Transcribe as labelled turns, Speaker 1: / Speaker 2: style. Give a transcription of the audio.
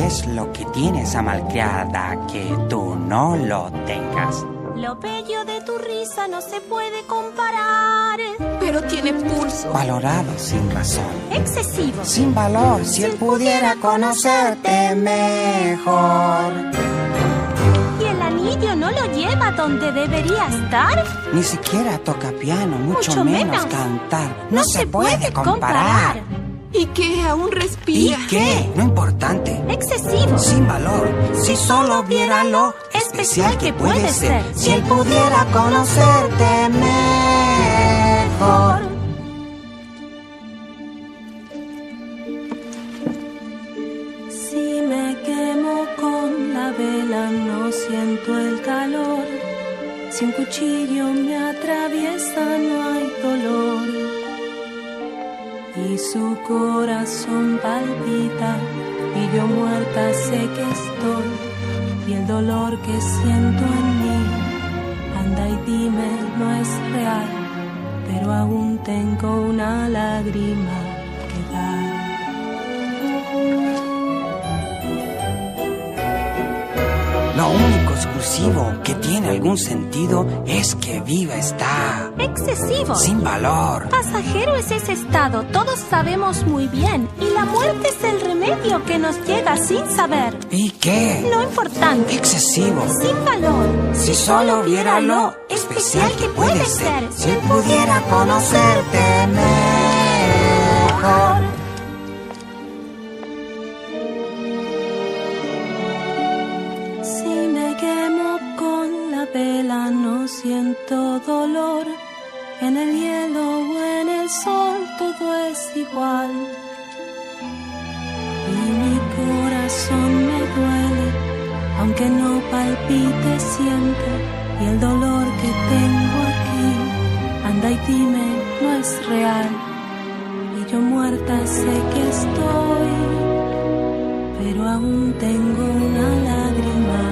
Speaker 1: es lo que tiene esa malcriada que tú no lo tengas?
Speaker 2: Lo bello de tu risa no se puede comparar.
Speaker 3: Pero tiene pulso.
Speaker 1: Valorado sin razón.
Speaker 2: Excesivo.
Speaker 1: Sin valor, si él pudiera conocerte mejor.
Speaker 2: ¿Y el anillo no lo lleva donde debería estar?
Speaker 1: Ni siquiera toca piano, mucho menos cantar. No se puede comparar.
Speaker 3: ¿Y qué? ¿Aún respira?
Speaker 1: ¿Y qué? No importante.
Speaker 2: Excesivo.
Speaker 1: Sin valor. Si solo viera lo especial que puede ser. Si él pudiera conocerte mejor.
Speaker 2: Si me quemo con la vela no siento el calor. Si un cuchillo me atraviesa no hay dolor. Y su corazón palpita y yo muerta sé que estoy. Y el dolor que siento en mí, anda y dime, no es real. Pero aún tengo una lágrima que dar.
Speaker 1: Lo único exclusivo que tiene algún sentido es que viva está.
Speaker 2: Excesivo.
Speaker 1: Sin valor.
Speaker 2: Pasajero es ese estado, todos sabemos muy bien. Y la muerte es el remedio que nos llega sin saber.
Speaker 1: ¿Y qué?
Speaker 2: Lo importante.
Speaker 1: Excesivo.
Speaker 2: Sin valor.
Speaker 1: Si solo viera lo especial que puede ser. Si él pudiera conocerte mejor.
Speaker 2: Si me quemo con la vela no siento dolor. En el hielo o en el sol todo es igual. Y mi corazón me duele, aunque no palpite siempre. Y el dolor que tengo aquí, anda y dime, no es real. Y yo muerta sé que estoy, pero aún tengo una lágrima